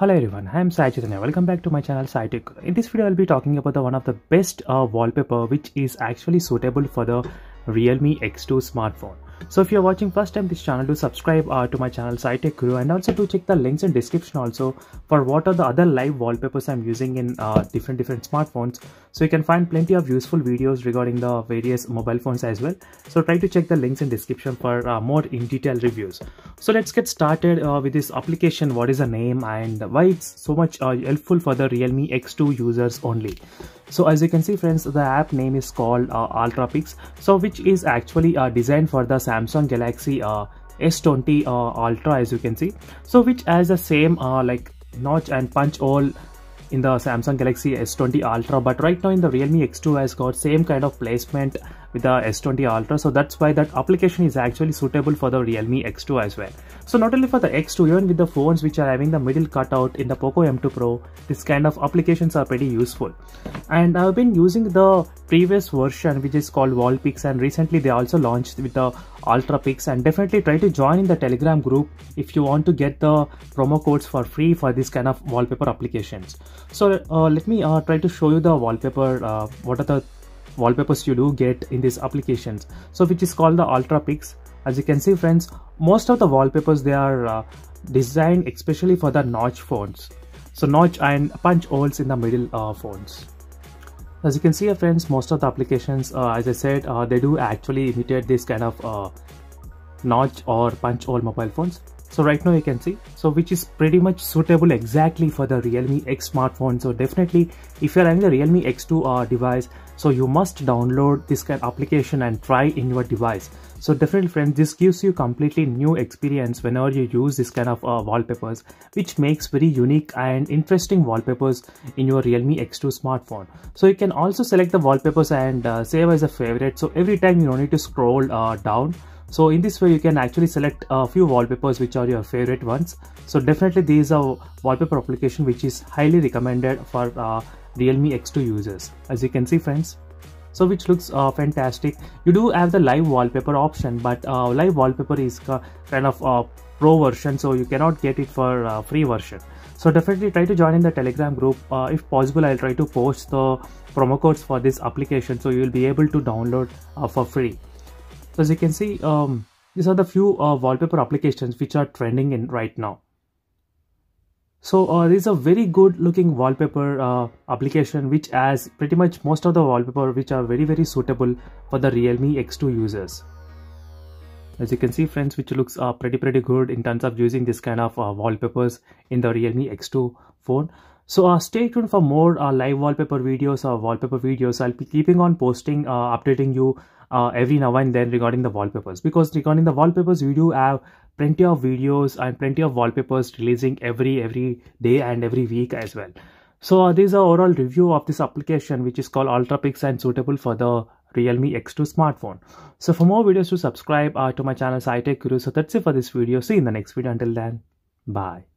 Hello everyone, I am Sai Chaitanya. Welcome back to my channel Sai Tech. In this video, I'll be talking about one of the best wallpaper which is actually suitable for the Realme X2 smartphone. So if you're watching first time this channel, do subscribe to my channel Sai Tech Guru, and also do check the links in description also for what are the other live wallpapers I'm using in different smartphones. So you can find plenty of useful videos regarding the various mobile phones as well. So try to check the links in description for more in detail reviews. So let's get started with this application. What is the name and why it's so much helpful for the Realme X2 users only. So as you can see friends, the app name is called UltraPix, so which is actually designed for the Samsung Galaxy S20 Ultra, as you can see. So which has the same like notch and punch hole in the Samsung Galaxy S20 Ultra, but right now in the Realme X2 has got same kind of placement with the S20 Ultra, so that's why that application is actually suitable for the Realme X2 as well. So not only for the X2, even with the phones which are having the middle cutout in the Poco M2 Pro, this kind of applications are pretty useful. And I've been using the previous version which is called Wallpix, and recently they also launched with the UltraPix, and definitely try to join in the Telegram group if you want to get the promo codes for free for this kind of wallpaper applications. So let me try to show you the wallpaper, what are the wallpapers you do get in these applications, so which is called the UltraPix. As you can see friends, most of the wallpapers, they are designed especially for the notch phones, so notch and punch holes in the middle phones. As you can see friends, most of the applications, as I said, they do actually imitate this kind of notch or punch hole mobile phones. So right now you can see, so which is pretty much suitable exactly for the Realme X smartphone. So definitely if you're having the Realme X2 device, so you must download this kind of application and try in your device. So definitely friends, this gives you completely new experience whenever you use this kind of wallpapers, which makes very unique and interesting wallpapers in your Realme X2 smartphone. So you can also select the wallpapers and save as a favorite, so every time you don't need to scroll down. So in this way you can actually select a few wallpapers which are your favorite ones. So definitely this is a wallpaper application which is highly recommended for Realme X2 users, as you can see friends. So which looks fantastic. You do have the live wallpaper option, but live wallpaper is kind of pro version, so you cannot get it for free version. So definitely try to join in the Telegram group. If possible, I'll try to post the promo codes for this application, so you will be able to download for free. So as you can see, these are the few wallpaper applications which are trending in right now. So this is a very good looking wallpaper application which has pretty much most of the wallpaper which are very suitable for the Realme X2 users. As you can see friends, which looks pretty good in terms of using this kind of wallpapers in the Realme X2 phone. So stay tuned for more live wallpaper videos or wallpaper videos. I'll be keeping on posting, updating you every now and then regarding the wallpapers, because regarding the wallpapers we do have plenty of videos and plenty of wallpapers releasing every day and every week as well. So this is an overall review of this application which is called UltraPix and suitable for the Realme X2 smartphone. So for more videos, to subscribe to my channel Sai Tech Guru. So that's it for this video. See you in the next video. Until then, bye.